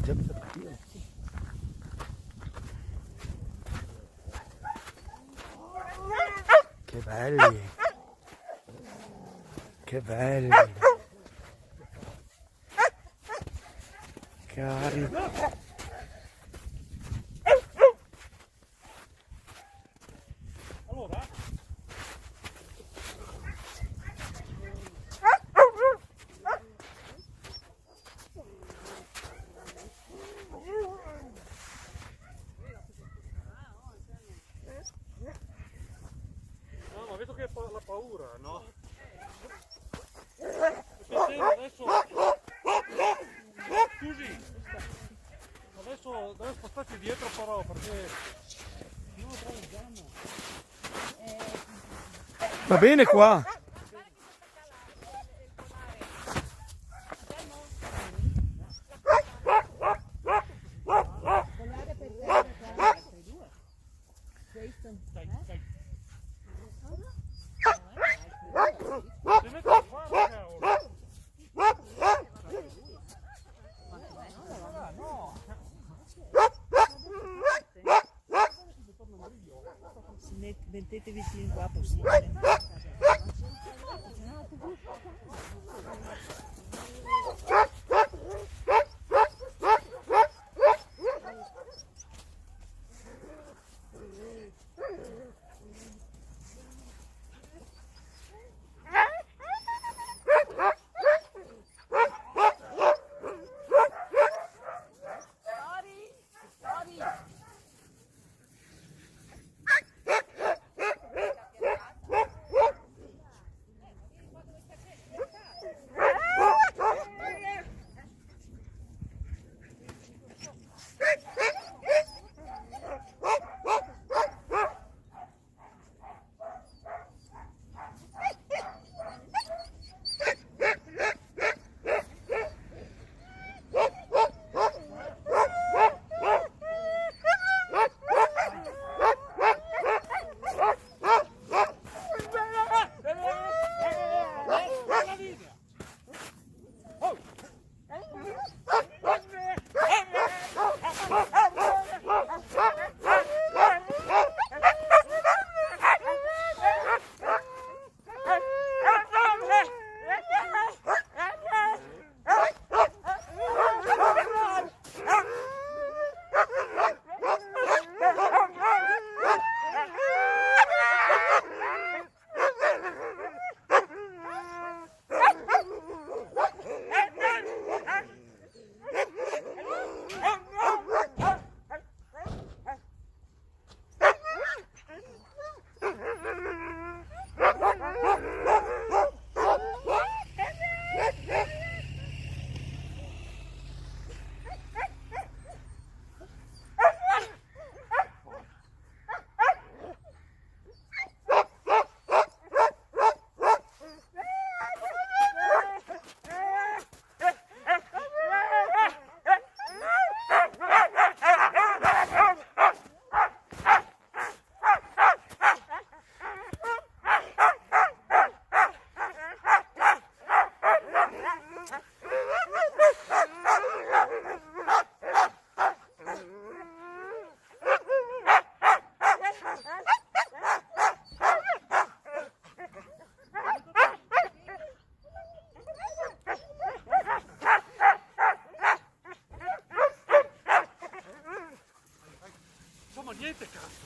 Già per partire. Che belli. Che belli. Cari. Allora? No, ma vedo che la paura, no? Adesso... Scusi, adesso devo spostarti dietro però perché... No, trovo il giammo. Va bene qua. Mettetevi vicino qua possibile. Insomma niente cazzo.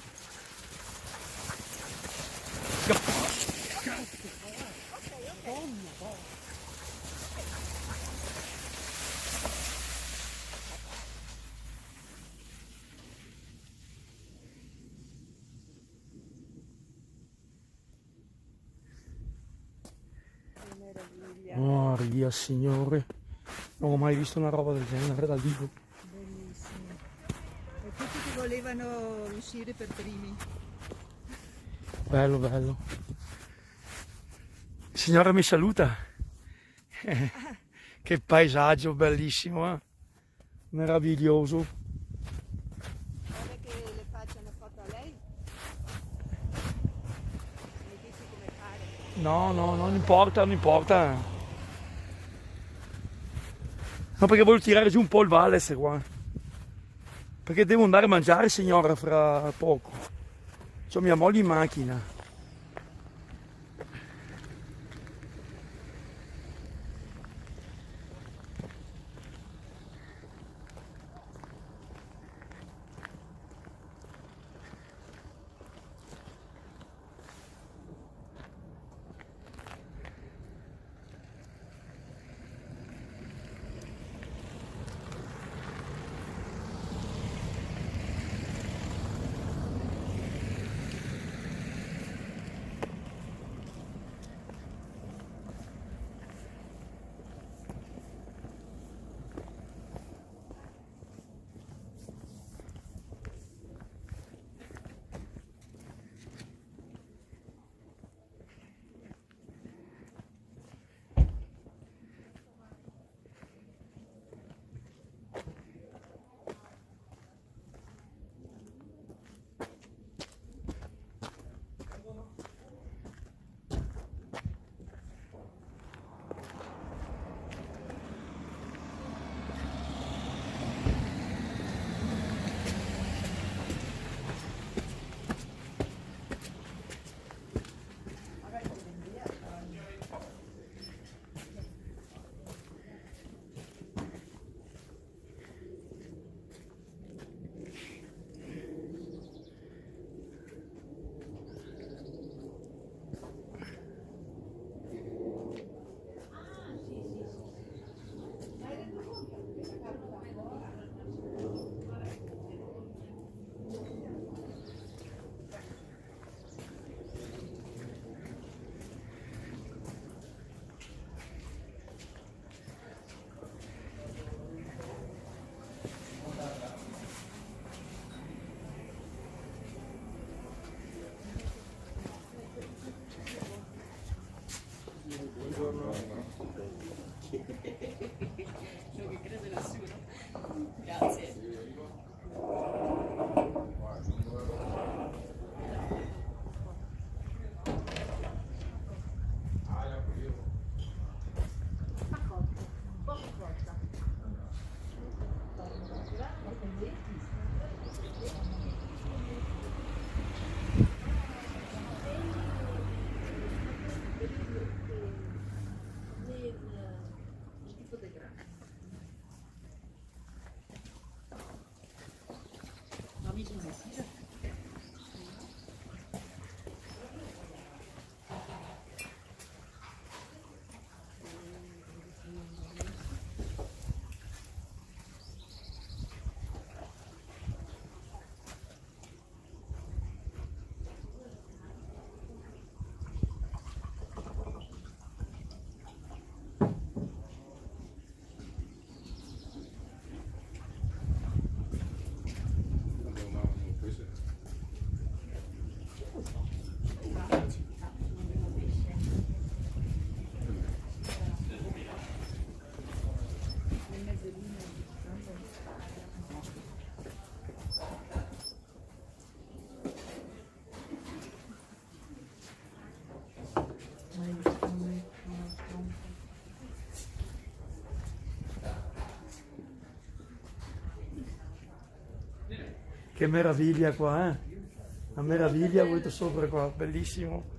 Maria Signore, non ho mai visto una roba del genere dal vivo. Bellissimo. E tutti che volevano uscire per primi. Bello, bello. Il Signore mi saluta. Che paesaggio bellissimo, eh? Meraviglioso. Vuole che le faccia una foto a lei? Mi dici come fare? No, no, non importa, non importa. No, perché voglio tirare giù un po' il Valles qua. Perché devo andare a mangiare, signora, fra poco. C'ho mia moglie in macchina. Che meraviglia qua, eh? Una meraviglia, ho venuto sopra qua, bellissimo.